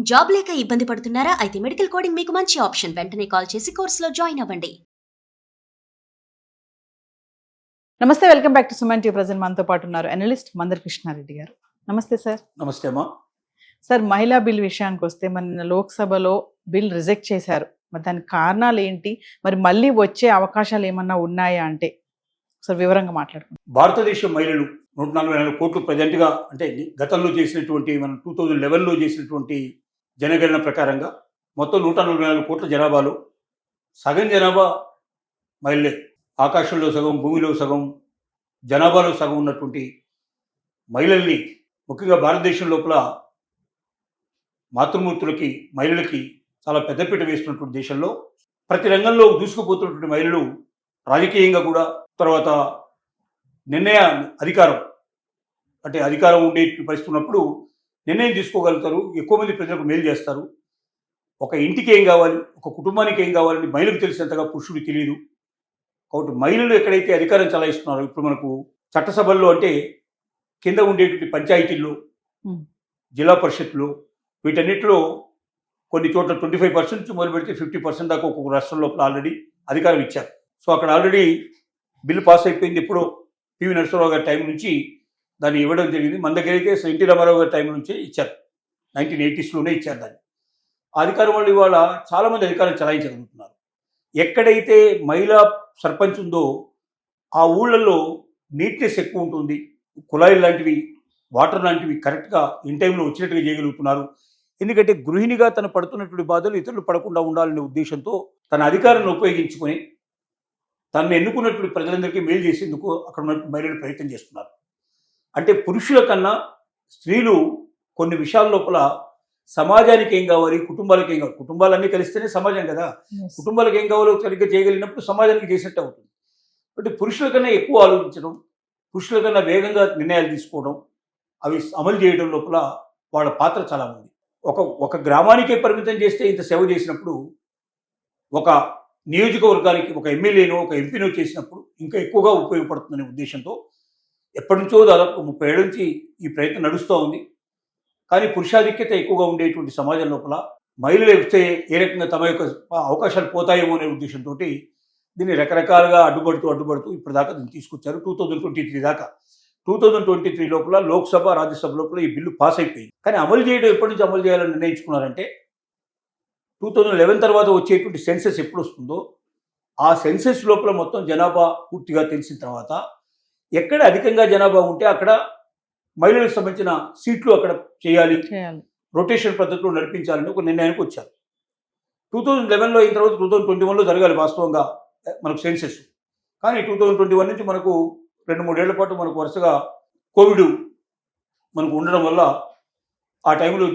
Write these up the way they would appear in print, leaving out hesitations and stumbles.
Job లేక ఇబ్బంది పడుతున్నారా? అయితే మెడికల్ కోడింగ్ మీకు మంచి ఆప్షన్. వెంటనే కాల్ చేసి కోర్సులో జాయిన్ అవ్వండి. నమస్తే, welcome back to Suman TV. Present మనతో పాటు ఉన్నారు అనలిస్ట్ మందర్ కృష్ణారెడ్డి గారు. నమస్తే సార్. నమస్తే అమ్మా. సార్, మహిళా బిల్ విషయానికి వస్తే మన లోక్సభలో బిల్ రిజెక్ట్ చేశారు. మరి దానికి కారణాలు ఏంటి? మరి మళ్ళీ వచ్చే అవకాశాలు ఏమన్నా ఉన్నాయా అంటే సార్ వివరంగా మాట్లాడుకుంటాం. భారతదేశ మహిళలు 144 కోట్లు ప్రజెంట్గా, అంటే గతంలో చేసినటువంటి మనం 2011లో చేసినటువంటి జనగణన ప్రకారంగా మొత్తం 144 కోట్ల జనాభాలో సగం జనాభా మహిళలే. ఆకాశంలో సగం, భూమిలో సగం, జనాభాలో సగం ఉన్నటువంటి మహిళల్ని, ముఖ్యంగా భారతదేశం లోపల మాతృమూర్తులకి, మహిళలకి చాలా పెద్దపీట వేస్తున్నటువంటి దేశంలో ప్రతి రంగంలో దూసుకుపోతున్నటువంటి మహిళలు రాజకీయంగా కూడా, తర్వాత నిర్ణయ అధికారం, అంటే అధికారం ఉండే పరిస్థితి ఉన్నప్పుడు నిర్ణయం తీసుకోగలుగుతారు, ఎక్కువ మంది ప్రజలకు మేలు చేస్తారు. ఒక ఇంటికి ఏం కావాలి, ఒక కుటుంబానికి ఏం కావాలని మహిళలకు తెలిసినంతగా పురుషుడికి తెలియదు. కాబట్టి మహిళలు ఎక్కడైతే అధికారం చలాయిస్తున్నారో, ఇప్పుడు మనకు చట్టసభల్లో, అంటే కింద ఉండేటువంటి పంచాయతీల్లో, జిల్లా పరిషత్లో, వీటన్నిటిలో కొన్ని చోట్ల 25% నుంచి మొదలు పెడితే 50% దాకా ఒక్కొక్క రాష్ట్రం లోపల ఆల్రెడీ అధికారం ఇచ్చారు. సో అక్కడ ఆల్రెడీ బిల్లు పాస్ అయిపోయింది. ఎప్పుడో పివి నరసింహరావు గారి టైం నుంచి దాన్ని ఇవ్వడం జరిగింది. మన దగ్గర అయితే ఎన్టీ రామారావు గారి టైం నుంచే ఇచ్చారు, 1980sలోనే ఇచ్చారు దాన్ని. ఆ అధికారం వాళ్ళు ఇవాళ చాలామంది అధికారం చలాయించగలుగుతున్నారు. ఎక్కడైతే మహిళా సర్పంచ్ ఉందో ఆ ఊళ్ళల్లో నీట్నెస్ ఎక్కువ ఉంటుంది, కుళాయిలు లాంటివి, వాటర్ లాంటివి కరెక్ట్గా ఇన్ టైంలో వచ్చినట్టుగా చేయగలుగుతున్నారు. ఎందుకంటే గృహిణిగా తను పడుతున్నటువంటి బాధలు ఇతరులు పడకుండా ఉండాలనే ఉద్దేశంతో తన అధికారాన్ని ఉపయోగించుకొని తనను ఎన్నుకున్నటువంటి ప్రజలందరికీ మేలు చేసేందుకు అక్కడ ఉన్నటువంటి మహిళలు ప్రయత్నం చేస్తున్నారు. అంటే పురుషుల కన్నా స్త్రీలు కొన్ని విషయాల లోపల సమాజానికి ఏం కావాలి, కుటుంబాలకు ఏం కావాలి, కుటుంబాలన్నీ కలిస్తేనే సమాజం కదా, కుటుంబాలకు ఏం కావాలో సరిగ్గా చేయగలిగినప్పుడు సమాజానికి చేసినట్టు అవుతుంది. అంటే పురుషుల కన్నా ఎక్కువ ఆలోచించడం, పురుషుల కన్నా వేగంగా నిర్ణయాలు తీసుకోవడం, అవి అమలు చేయడం లోపల వాళ్ళ పాత్ర చాలా ఉంది. ఒక గ్రామానికే పరిమితం చేస్తే ఇంత సేవ చేసినప్పుడు, ఒక నియోజకవర్గానికి ఒక ఎమ్మెల్యేనో ఒక ఎంపీనో చేసినప్పుడు ఇంకా ఎక్కువగా ఉపయోగపడుతుందనే ఉద్దేశంతో ఎప్పటి నుంచో దాదాపు 30 ఏళ్ళ నుంచి ఈ ప్రయత్నం నడుస్తూ ఉంది. కానీ పురుషాధిక్యత ఎక్కువగా ఉండేటువంటి సమాజం లోపల మహిళలు వస్తే ఏ రకంగా తమ యొక్క అవకాశాలు పోతాయేమో అనే ఉద్దేశంతో దీన్ని రకరకాలుగా అడ్డుపడుతూ ఇప్పటిదాకా దీన్ని తీసుకొచ్చారు. 2023 దాకా. 2023 లోపల లోక్సభ, రాజ్యసభ లోపల ఈ బిల్లు పాస్ అయిపోయింది. కానీ అమలు చేయడం ఎప్పటి నుంచి అమలు చేయాలని నిర్ణయించుకున్నారంటే 2011 తర్వాత వచ్చేటువంటి సెన్సెస్ ఎప్పుడు వస్తుందో ఆ సెన్సెస్ లోపల మొత్తం జనాభా పూర్తిగా తెలిసిన తర్వాత ఎక్కడ అధికంగా జనాభా ఉంటే అక్కడ మహిళలకు సంబంధించిన సీట్లు అక్కడ చేయాలి, రొటేషన్ పద్ధతిలో నడిపించాలని ఒక నిర్ణయానికి వచ్చారు. 2011లో అయిన తర్వాత 2021లో జరగాలి వాస్తవంగా మనకు సెన్సెస్. కానీ 2021 నుంచి మనకు 2-3 ఏళ్ల పాటు మనకు వరుసగా కోవిడ్ మనకు ఉండడం వల్ల ఆ టైంలో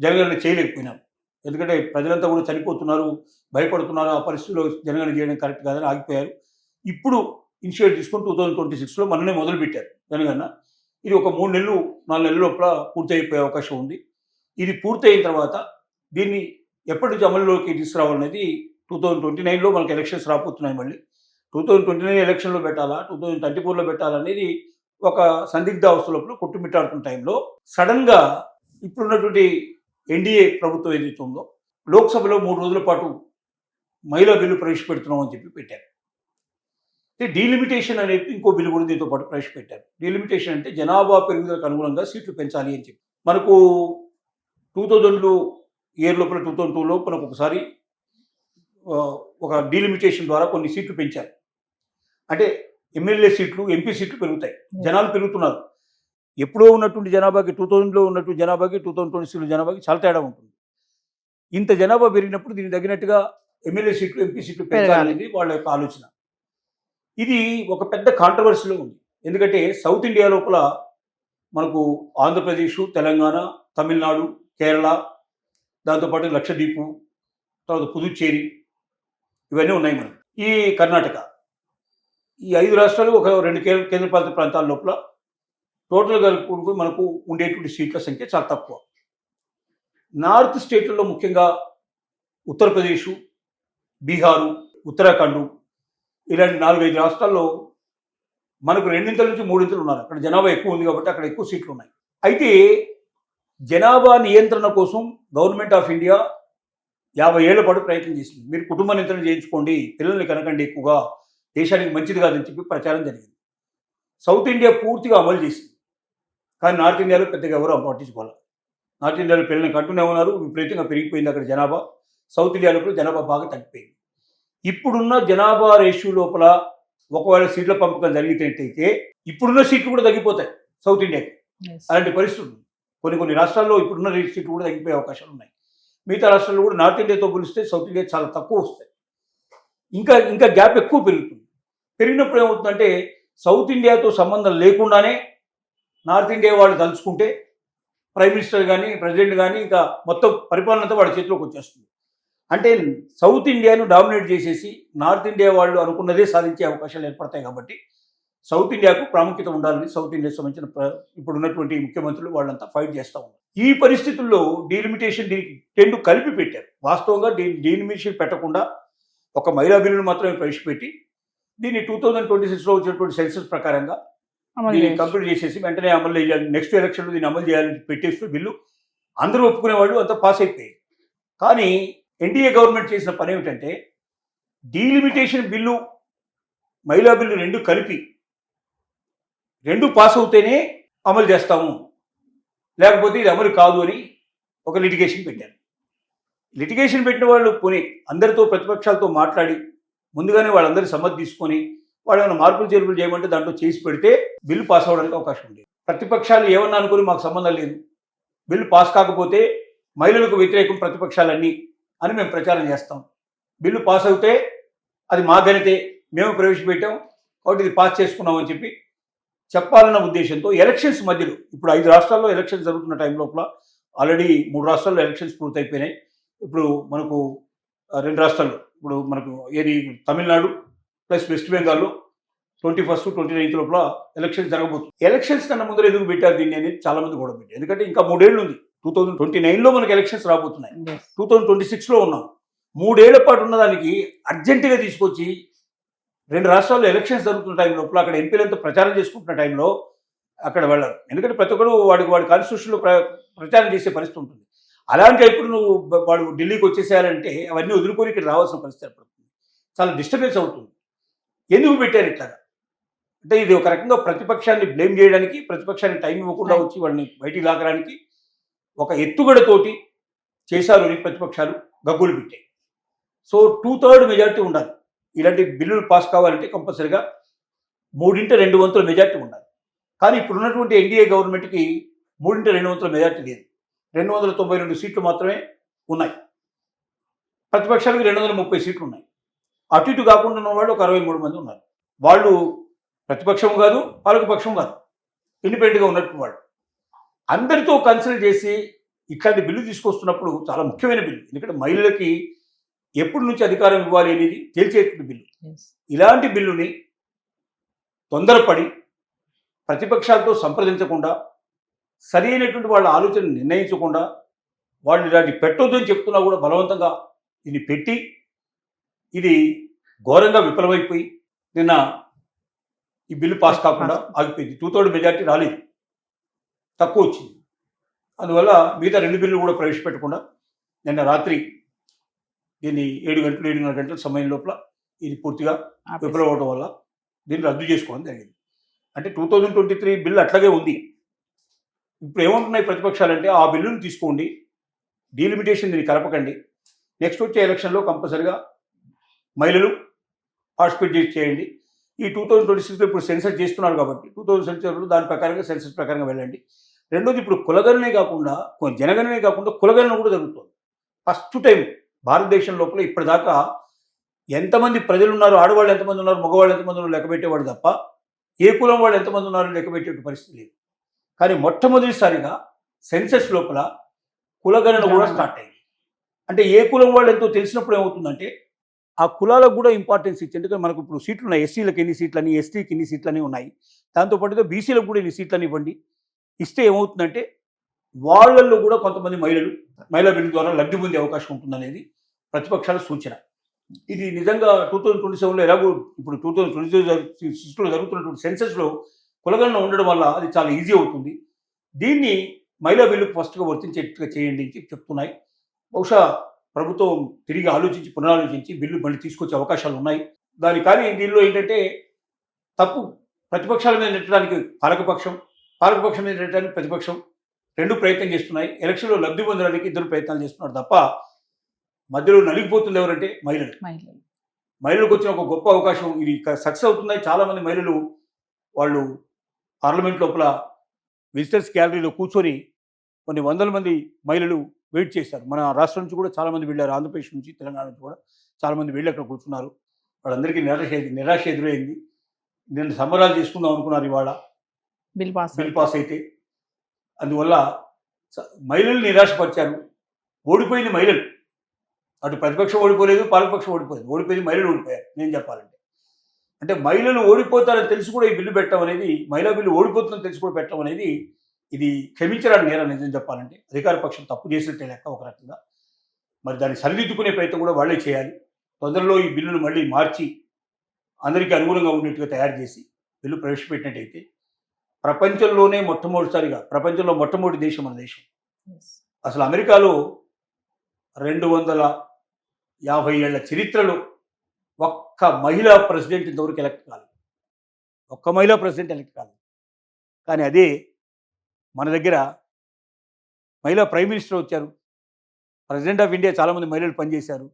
జనగణన చేయలేకపోయినాం. ఎందుకంటే ప్రజలంతా కూడా చనిపోతున్నారు, భయపడుతున్నారు, ఆ పరిస్థితుల్లో జనగణన చేయడం కరెక్ట్ కాదని ఆగిపోయారు. ఇప్పుడు ఇనిషియేట్ తీసుకొని 2026లో మననే మొదలుపెట్టారు జనగణన. ఇది ఒక 3 నెలలు 4 నెలల లోపల పూర్తి అయిపోయే అవకాశం ఉంది. ఇది పూర్తయిన తర్వాత దీన్ని ఎప్పటి నుంచి అమలులోకి తీసుకురావాలనేది 2029లో మనకు ఎలక్షన్స్ రాబోతున్నాయి. మళ్ళీ 2029 ఎలక్షన్లో పెట్టాలా, 2034లో పెట్టాలనేది ఒక సందిగ్ధ అవస్థ లోపల కొట్టుమిట్టాడుతున్న టైంలో సడన్గా ఇప్పుడున్నటువంటి ఎన్డీఏ ప్రభుత్వం ఏదైతే ఉందో లోక్సభలో 3 రోజుల పాటు మహిళా బిల్లు ప్రవేశపెడుతున్నామని చెప్పి పెట్టారు. డీలిమిటేషన్ అనేది ఇంకో బిల్లు కూడా దీంతో పాటు ప్రవేశపెట్టారు. డీలిమిటేషన్ అంటే జనాభా పెరుగుదలకు అనుగుణంగా సీట్లు పెంచాలి అని చెప్పి. మనకు 2000 ఇయర్ లోపల 2002లో మనకు ఒకసారి ఒక డీలిమిటేషన్ ద్వారా కొన్ని సీట్లు పెంచారు. అంటే ఎమ్మెల్యే సీట్లు, ఎంపీ సీట్లు పెరుగుతాయి, జనాలు పెరుగుతున్నారు. ఎప్పుడో ఉన్నటువంటి జనాభాకి 2000లో ఉన్నటువంటి జనాభాకి 2026 జనాభాకి చాలా తేడా ఉంటుంది. ఇంత జనాభా పెరిగినప్పుడు దీనికి తగినట్టుగా ఎమ్మెల్యే సీట్లు, ఎంపీ సీట్లు పెంచాలనేది వాళ్ళ యొక్క ఆలోచన. ఇది ఒక పెద్ద కాంట్రవర్సీలో ఉంది. ఎందుకంటే సౌత్ ఇండియా లోపల మనకు ఆంధ్రప్రదేశ్, తెలంగాణ, తమిళనాడు, కేరళ, దాంతోపాటు లక్షద్వీపు, తర్వాత పుదుచ్చేరి, ఇవన్నీ ఉన్నాయి మనకు. ఈ కర్ణాటక, ఈ 5 రాష్ట్రాలు, ఒక 2 కేంద్రపాలిత ప్రాంతాల లోపల టోటల్గా కలుపుకుంటూ మనకు ఉండేటువంటి సీట్ల సంఖ్య చాలా తక్కువ. నార్త్ స్టేట్లలో ముఖ్యంగా ఉత్తరప్రదేశ్, బీహారు, ఉత్తరాఖండ్, ఇలాంటి 4-5 రాష్ట్రాల్లో మనకు 2 నుంచి 3 ఉన్నారు. అక్కడ జనాభా ఎక్కువ ఉంది కాబట్టి అక్కడ ఎక్కువ సీట్లు ఉన్నాయి. అయితే జనాభా నియంత్రణ కోసం గవర్నమెంట్ ఆఫ్ ఇండియా 50 ఏళ్ల పాటు ప్రయత్నం చేసింది. మీరు కుటుంబ నియంత్రణ చేయించుకోండి, పిల్లల్ని కనకండి, ఎక్కువగా దేశానికి మంచిది కాదని చెప్పి ప్రచారం జరిగింది. సౌత్ ఇండియా పూర్తిగా అమలు చేసింది, కానీ నార్త్ ఇండియాలో పెద్దగా ఎవరు పట్టించుకోవాలి. నార్త్ ఇండియాలో పిల్లల్ని కంటూనే ఉన్నారు, విపరీతంగా పెరిగిపోయింది అక్కడ జనాభా. సౌత్ ఇండియాలో కూడా జనాభా బాగా తగ్గిపోయింది. ఇప్పుడున్న జనాభా రేషియో లోపల ఒకవేళ సీట్ల పంపకం జరిగితే ఇప్పుడున్న సీట్లు కూడా తగ్గిపోతాయి సౌత్ ఇండియాకి. అలాంటి పరిస్థితులు కొన్ని రాష్ట్రాల్లో ఇప్పుడున్న సీట్లు కూడా తగ్గిపోయే అవకాశాలు ఉన్నాయి. మిగతా రాష్ట్రాల్లో కూడా నార్త్ ఇండియాతో పోలిస్తే సౌత్ ఇండియా చాలా తక్కువ వస్తాయి. ఇంకా గ్యాప్ ఎక్కువ పెరుగుతుంది. పెరిగినప్పుడు ఏమవుతుందంటే సౌత్ ఇండియాతో సంబంధం లేకుండానే నార్త్ ఇండియా వాళ్ళు తలుచుకుంటే ప్రైమ్ మినిస్టర్ కానీ ప్రెసిడెంట్ కానీ ఇంకా మొత్తం పరిపాలన అంతా వాడి చేతిలోకి వచ్చేస్తుంది. అంటే సౌత్ ఇండియాను డామినేట్ చేసేసి నార్త్ ఇండియా వాళ్ళు అనుకున్నదే సాధించే అవకాశాలు ఏర్పడతాయి. కాబట్టి సౌత్ ఇండియాకు ప్రాముఖ్యత ఉండాలని సౌత్ ఇండియాకు సంబంధించిన ఇప్పుడు ఉన్నటువంటి ముఖ్యమంత్రులు వాళ్ళంతా ఫైట్ చేస్తూ ఉన్నారు. ఈ పరిస్థితుల్లో డీలిమిటేషన్ దీనికి 2 కలిపి పెట్టారు. వాస్తవంగా డీలిమిటేషన్ పెట్టకుండా ఒక మహిళా బిల్లును మాత్రమే ప్రవేశపెట్టి దీన్ని 2026లో వచ్చినటువంటి సెన్సస్ ప్రకారంగా దీన్ని కంప్లీట్ చేసేసి వెంటనే అమలు చేయాలి, నెక్స్ట్ ఎలక్షన్లో దీన్ని అమలు చేయాలని పెట్టేస్తూ బిల్లు అందరూ ఒప్పుకునేవాళ్ళు, అంతా పాస్ అయిపోయాయి. కానీ ఎన్డీఏ గవర్నమెంట్ చేసిన పని ఏమిటంటే డీలిమిటేషన్ బిల్లు మహిళా బిల్లు 2 కలిపి 2 పాస్ అవుతేనే అమలు చేస్తాము, లేకపోతే ఇది అమలు కాదు అని ఒక లిటిగేషన్ పెట్టారు. లిటిగేషన్ పెట్టిన వాళ్ళు పోనీ అందరితో ప్రతిపక్షాలతో మాట్లాడి ముందుగానే వాళ్ళందరి సమ్మతి తీసుకొని వాళ్ళు ఏమైనా మార్పులు చేర్పులు చేయమంటే దాంట్లో చేసి పెడితే బిల్లు పాస్ అవ్వడానికి అవకాశం ఉంది. ప్రతిపక్షాలు ఏమన్నా అనుకుని మాకు సంబంధం లేదు, బిల్లు పాస్ కాకపోతే మహిళలకు వ్యతిరేకం ప్రతిపక్షాలన్నీ అని మేము ప్రచారం చేస్తాం. బిల్లు పాస్ అవుతే అది మా గణితే, మేము ప్రవేశపెట్టాం కాబట్టి ఇది పాస్ చేసుకున్నామని చెప్పి చెప్పాలన్న ఉద్దేశంతో ఎలక్షన్స్ మధ్యలో ఇప్పుడు 5 రాష్ట్రాల్లో ఎలక్షన్స్ జరుగుతున్న టైం లోపల ఆల్రెడీ 3 రాష్ట్రాల్లో ఎలక్షన్స్ పూర్తయిపోయినాయి. ఇప్పుడు మనకు 2 రాష్ట్రాల్లో ఇప్పుడు మనకు ఏది తమిళనాడు ప్లస్ వెస్ట్ బెంగాల్లో 21st 29th లోపల ఎలక్షన్స్ జరగబోతుంది. ఎలక్షన్స్ కన్నా ముందర ఎందుకు పెట్టారు దీన్ని అనేది చాలా మంది కూడా పెట్టారు. ఎందుకంటే ఇంకా 3 ఏళ్ళు ఉంది. 2029లో మనకు ఎలక్షన్స్ రాబోతున్నాయి, 2026లో ఉన్నాం. 3 ఏళ్ల పాటు ఉన్నదానికి అర్జెంటుగా తీసుకొచ్చి 2 రాష్ట్రాల్లో ఎలక్షన్స్ జరుగుతున్న టైం లోపల అక్కడ ఎంపీలంతా ప్రచారం చేసుకుంటున్న టైంలో అక్కడ వెళ్ళారు. ఎందుకంటే ప్రతి ఒక్కరు వాడి కాన్స్టిట్యూషన్లో ప్రచారం చేసే పరిస్థితి ఉంటుంది. అలాంటి ఎప్పుడు నువ్వు వాడు ఢిల్లీకి వచ్చేసేయాలంటే అవన్నీ వదులుకొని ఇక్కడ రావాల్సిన పరిస్థితి ఏర్పడుతుంది. చాలా డిస్టర్బెన్స్ అవుతుంది. ఎందుకు పెట్టారు ఇట్లాగా అంటే ఇది ఒక రకంగా ప్రతిపక్షాన్ని బ్లేమ్ చేయడానికి, ప్రతిపక్షానికి టైం ఇవ్వకుండా వచ్చి వాళ్ళని బయటికి లాగడానికి ఒక ఎత్తుగడతోటి చేశారు అని ప్రతిపక్షాలు గగ్గులు పెట్టాయి. సో 2/3 మెజార్టీ ఉండాలి. ఇలాంటి బిల్లులు పాస్ కావాలంటే కంపల్సరిగా 3/2 మెజార్టీ ఉండాలి. కానీ ఇప్పుడున్నటువంటి ఎన్డీఏ గవర్నమెంట్కి 3/2 మెజార్టీ లేదు. 292 సీట్లు మాత్రమే ఉన్నాయి. ప్రతిపక్షాలకు 230 సీట్లు ఉన్నాయి. అటు ఇటు కాకుండా ఉన్న వాళ్ళు ఒక 63 మంది ఉన్నారు. వాళ్ళు ప్రతిపక్షం కాదు, పాలకపక్షం కాదు, ఇండిపెండెంట్గా ఉన్నట్టు వాళ్ళు. అందరితో కన్సల్ట్ చేసి ఇట్లాంటి బిల్లు తీసుకొస్తున్నప్పుడు చాలా ముఖ్యమైన బిల్లు. ఎందుకంటే మహిళలకి ఎప్పటి నుంచి అధికారం ఇవ్వాలి అనేది తేల్చేటువంటి బిల్లు. ఇలాంటి బిల్లుని తొందరపడి ప్రతిపక్షాలతో సంప్రదించకుండా సరైనటువంటి వాళ్ళ ఆలోచన నిర్ణయించకుండా వాళ్ళు ఇలాంటి పెట్టొద్దు అని చెప్తున్నా కూడా బలవంతంగా ఇది పెట్టి ఇది ఘోరంగా విఫలమైపోయి నిన్న ఈ బిల్లు పాస్ కాకుండా ఆగిపోయింది. 2/3 మెజార్టీ రాలేదు, తక్కువ వచ్చింది. అందువల్ల మిగతా 2 బిల్లు కూడా ప్రవేశపెట్టకుండా నిన్న రాత్రి దీన్ని 7-7:30 గంటల సమయం లోపల ఇది పూర్తిగా విఫలం అవడం వల్ల దీన్ని రద్దు చేసుకోవడం జరిగింది. అంటే 2023 బిల్లు అట్లాగే ఉంది. ఇప్పుడు ఏమంటున్నాయి ప్రతిపక్షాలంటే ఆ బిల్లును తీసుకోండి, డీలిమిటేషన్ దీన్ని కలపకండి, నెక్స్ట్ వచ్చే ఎలక్షన్లో కంపల్సరిగా మహిళలు పార్టిసిపేట్ చేయండి. ఈ 2026లో ఇప్పుడు సెన్సస్ చేస్తున్నారు కాబట్టి 2026లో దాని ప్రకారంగా సెన్సస్ ప్రకారంగా వెళ్ళండి. రెండోది ఇప్పుడు కులగణనే కాకుండా జనగణనే కాకుండా కులగణన కూడా జరుగుతుంది. ఫస్ట్ టైం భారతదేశం లోపల ఇప్పటిదాకా ఎంతమంది ప్రజలు ఉన్నారు, ఆడవాళ్ళు ఎంతమంది ఉన్నారు, మగవాళ్ళు ఎంతమంది ఉన్నారు లెక్క పెట్టేవాడు తప్ప ఏ కులం వాళ్ళు ఎంతమంది ఉన్నారో లెక్క పెట్టే పరిస్థితి లేదు. కానీ మొట్టమొదటిసారిగా సెన్సస్ లోపల కులగణన కూడా స్టార్ట్ అయింది. అంటే ఏ కులం వాళ్ళు ఎంతో తెలిసినప్పుడు ఏమవుతుందంటే ఆ కులాలకు కూడా ఇంపార్టెన్స్ ఇచ్చి, ఎందుకంటే మనకు ఇప్పుడు సీట్లు ఉన్నాయి, ఎస్సీలకు ఎన్ని సీట్లని, ఎస్టీకి ఎన్ని సీట్లని ఉన్నాయి, దాంతోపాటుగా బీసీలకు కూడా ఎన్ని సీట్లని ఇవ్వండి. ఇస్తే ఏమవుతుందంటే వాళ్ళల్లో కూడా కొంతమంది మహిళా బిల్లు ద్వారా లబ్ధి పొందే అవకాశం ఉంటుందనేది ప్రతిపక్షాల సూచన. ఇది నిజంగా 2027లో ఎలాగో ఇప్పుడు 2026లో జరుగుతున్నటువంటి సెన్సస్లో కులగణన ఉండడం వల్ల అది చాలా ఈజీ అవుతుంది. దీన్ని మహిళా బిల్లుకు ఫస్ట్గా వర్తించేట్టుగా చేయండి అని చెప్తున్నాయి. బహుశా ప్రభుత్వం తిరిగి ఆలోచించి పునరాలోచించి బిల్లు మళ్ళీ తీసుకొచ్చే అవకాశాలు ఉన్నాయి. కానీ దీనిలో ఏంటంటే తప్పు ప్రతిపక్షాల మీద నెట్టడానికి పాలకపక్షం మీద నెట్టడానికి ప్రతిపక్షం రెండు ప్రయత్నం చేస్తున్నాయి. ఎలక్షన్లో లబ్ధి పొందడానికి ఇద్దరు ప్రయత్నాలు చేస్తున్నారు తప్ప మధ్యలో నలిగిపోతుంది ఎవరంటే మహిళలకు వచ్చిన ఒక గొప్ప అవకాశం. ఇది సక్సెస్ అవుతుందని చాలామంది మహిళలు వాళ్ళు పార్లమెంట్ లోపల విజిటర్స్ గ్యాలరీలో కూర్చొని కొన్ని వందల మంది మహిళలు వెయిట్ చేశారు. మన రాష్ట్రం నుంచి కూడా చాలామంది వెళ్ళారు, ఆంధ్రప్రదేశ్ నుంచి తెలంగాణ నుంచి కూడా చాలామంది వెళ్ళి అక్కడ కూర్చున్నారు. వాళ్ళందరికీ నిరాశ ఎదురైంది. నేను సంబరాలు చేసుకుందాం అనుకున్నారు ఇవాళ బిల్ పాస్ అయితే. అందువల్ల మహిళలు నిరాశపరిచారు. ఓడిపోయింది మహిళలు, అటు ప్రతిపక్షం ఓడిపోలేదు, పాలకపక్షం ఓడిపోలేదు, ఓడిపోయింది మహిళలు ఓడిపోయారు. నేను చెప్పాలంటే అంటే మహిళలు ఓడిపోతారని తెలిసి కూడా ఈ బిల్లు పెట్టడం అనేది, మహిళా బిల్లు ఓడిపోతుందని తెలిసి కూడా పెట్టడం అనేది ఇది క్షమించడానికి నేరం. నిజం చెప్పాలంటే అధికార పక్షం తప్పు చేసినట్టే లెక్క ఒక రకంగా. మరి దాన్ని సరిదిద్దుకునే ప్రయత్నం కూడా వాళ్ళే చేయాలి. తొందరలో ఈ బిల్లును మళ్ళీ మార్చి అందరికీ అనుగుణంగా ఉండేట్టుగా తయారు చేసి బిల్లు ప్రవేశపెట్టినట్టయితే ప్రపంచంలోనే ప్రపంచంలో మొట్టమొదటి దేశం మన దేశం. అసలు అమెరికాలో 250 ఏళ్ల చరిత్రలో ఒక్క మహిళా ప్రెసిడెంట్ ఇంతవరకు ఎలక్ట్ కాలేదు. కానీ అదే మన దగ్గర మహిళా ప్రైమ్ మినిస్టర్ వచ్చారు, ప్రెసిడెంట్ ఆఫ్ ఇండియా చాలామంది మహిళలు పనిచేశారు,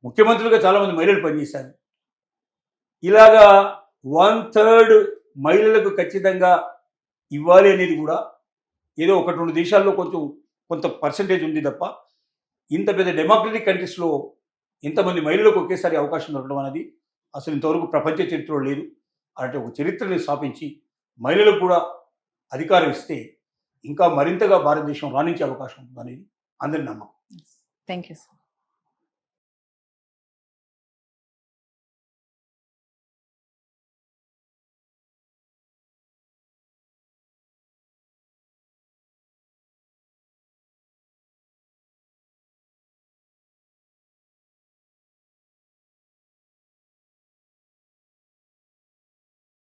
ముఖ్యమంత్రులుగా చాలామంది మహిళలు పనిచేశారు. ఇలాగా 1/3 మహిళలకు ఖచ్చితంగా ఇవ్వాలి అనేది కూడా ఏదో 1-2 దేశాల్లో కొంత పర్సంటేజ్ ఉంది తప్ప ఇంత పెద్ద డెమోక్రటిక్ కంట్రీస్లో ఇంతమంది మహిళలకు ఒకేసారి అవకాశం దొరకడం అనేది అసలు ఇంతవరకు ప్రపంచ చరిత్రలో లేదు. అలాంటి ఒక చరిత్రని స్థాపించి మహిళలకు కూడా అధికారం ఇస్తే ఇంకా మరింతగా భారతదేశం రాణించే అవకాశం ఉందనేది అందరి నమ్మకం. Thank you sir.